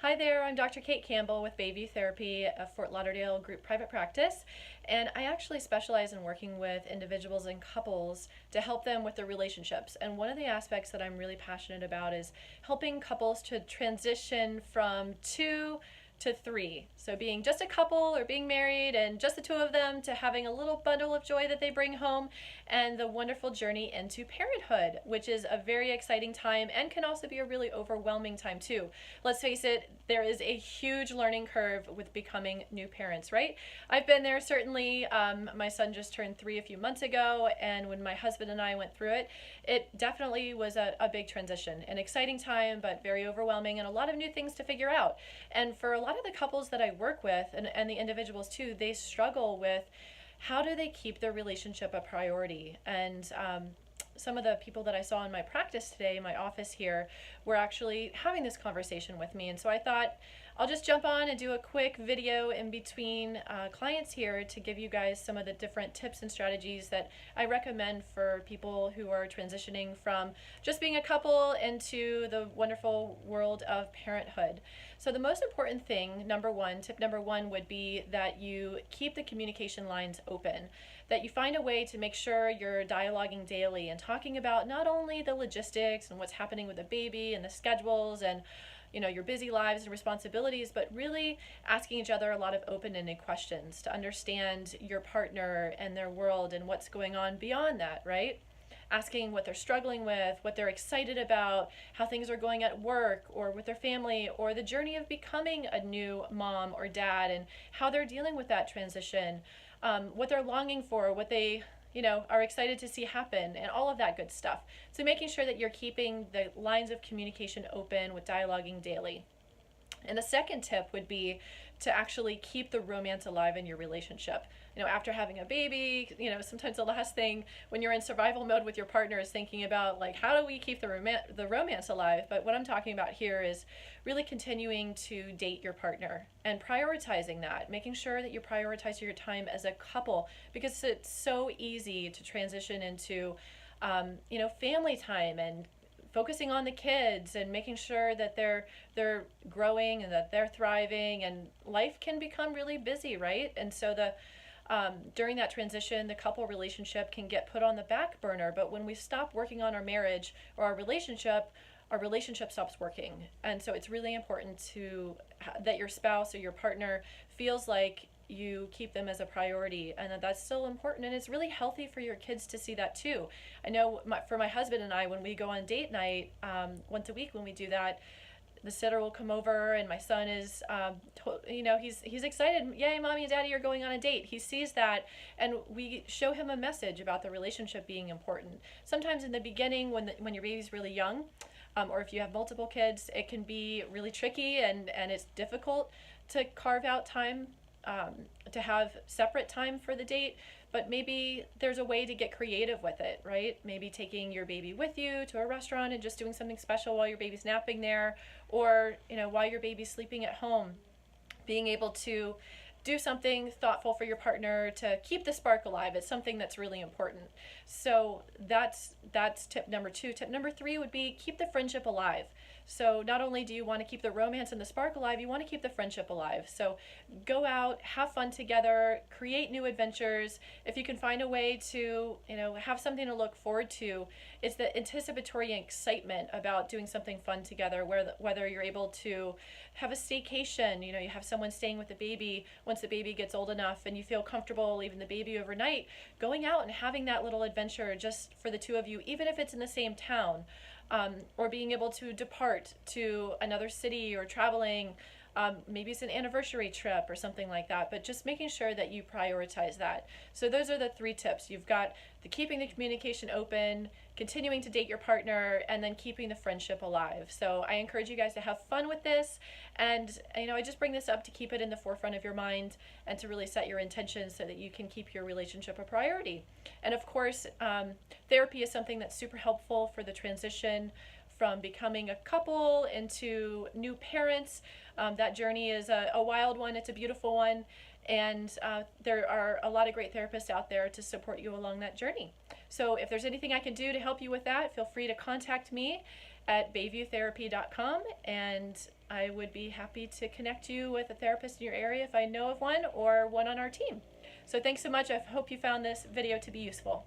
Hi there, I'm Dr. Kate Campbell with Bayview Therapy, a Fort Lauderdale group private practice, and I actually specialize in working with individuals and couples to help them with their relationships. And one of the aspects that I'm really passionate about is helping couples to transition from two to three. So being just a couple or being married and just the two of them to having a little bundle of joy that they bring home and the wonderful journey into parenthood, which is a very exciting time and can also be a really overwhelming time too. Let's face it, there is a huge learning curve with becoming new parents, right? I've been there certainly. My son just turned 3 a few months ago, and when my husband and I went through it, it definitely was a big transition, an exciting time, but very overwhelming and a lot of new things to figure out. And for a lot of the couples that I work with and the individuals too, they struggle with how do they keep their relationship a priority. And some of the people that I saw in my practice today, in my office here, were actually having this conversation with me. And so I thought I'll just jump on and do a quick video in between clients here to give you guys some of the different tips and strategies that I recommend for people who are transitioning from just being a couple into the wonderful world of parenthood. So the most important thing, tip number one would be that you keep the communication lines open, that you find a way to make sure you're dialoguing daily and talking about not only the logistics and what's happening with the baby and the schedules and your busy lives and responsibilities, but really asking each other a lot of open-ended questions to understand your partner and their world and what's going on beyond that, right? Asking what they're struggling with, what they're excited about, how things are going at work or with their family, or the journey of becoming a new mom or dad and how they're dealing with that transition, what they're longing for, what they are excited to see happen, and all of that good stuff. So making sure that you're keeping the lines of communication open with dialoguing daily. And the second tip would be to actually keep the romance alive in your relationship. After having a baby, sometimes the last thing when you're in survival mode with your partner is thinking about like, how do we keep the romance alive? But what I'm talking about here is really continuing to date your partner and prioritizing that, making sure that you prioritize your time as a couple, because it's so easy to transition into, family time and focusing on the kids and making sure that they're growing and that they're thriving, and life can become really busy, right? And so during that transition, the couple relationship can get put on the back burner. But when we stop working on our marriage or our relationship stops working. And so it's really important that your spouse or your partner feels like you keep them as a priority, and that's still important, and it's really healthy for your kids to see that too. I know for my husband and I, when we go on date night once a week, when we do that, the sitter will come over, and my son is he's excited. Yay, mommy and daddy are going on a date. He sees that, and we show him a message about the relationship being important. Sometimes in the beginning, when your baby's really young, or if you have multiple kids, it can be really tricky, and it's difficult to carve out time to have separate time for the date. But maybe there's a way to get creative with it, right? Maybe taking your baby with you to a restaurant and just doing something special while your baby's napping there, or while your baby's sleeping at home, being able to do something thoughtful for your partner to keep the spark alive. It's something that's really important. So that's tip number two. Tip number three would be keep the friendship alive. So not only do you want to keep the romance and the spark alive, you want to keep the friendship alive. So go out, have fun together, create new adventures. If you can find a way to, have something to look forward to, it's the anticipatory excitement about doing something fun together, whether you're able to have a staycation, you have someone staying with the baby once the baby gets old enough and you feel comfortable leaving the baby overnight, going out and having that little adventure just for the two of you, even if it's in the same town. Or being able to depart to another city or traveling. Maybe it's an anniversary trip or something like that, but just making sure that you prioritize that. So those are the 3 tips. You've got keeping the communication open, continuing to date your partner, and then keeping the friendship alive. So I encourage you guys to have fun with this, and I just bring this up to keep it in the forefront of your mind and to really set your intentions so that you can keep your relationship a priority. And of course, therapy is something that's super helpful for the transition from becoming a couple into new parents. That journey is a wild one. It's a beautiful one. And there are a lot of great therapists out there to support you along that journey. So if there's anything I can do to help you with that, feel free to contact me. at bayviewtherapy.com, and I would be happy to connect you with a therapist in your area if I know of one or one on our team. So thanks so much. I hope you found this video to be useful.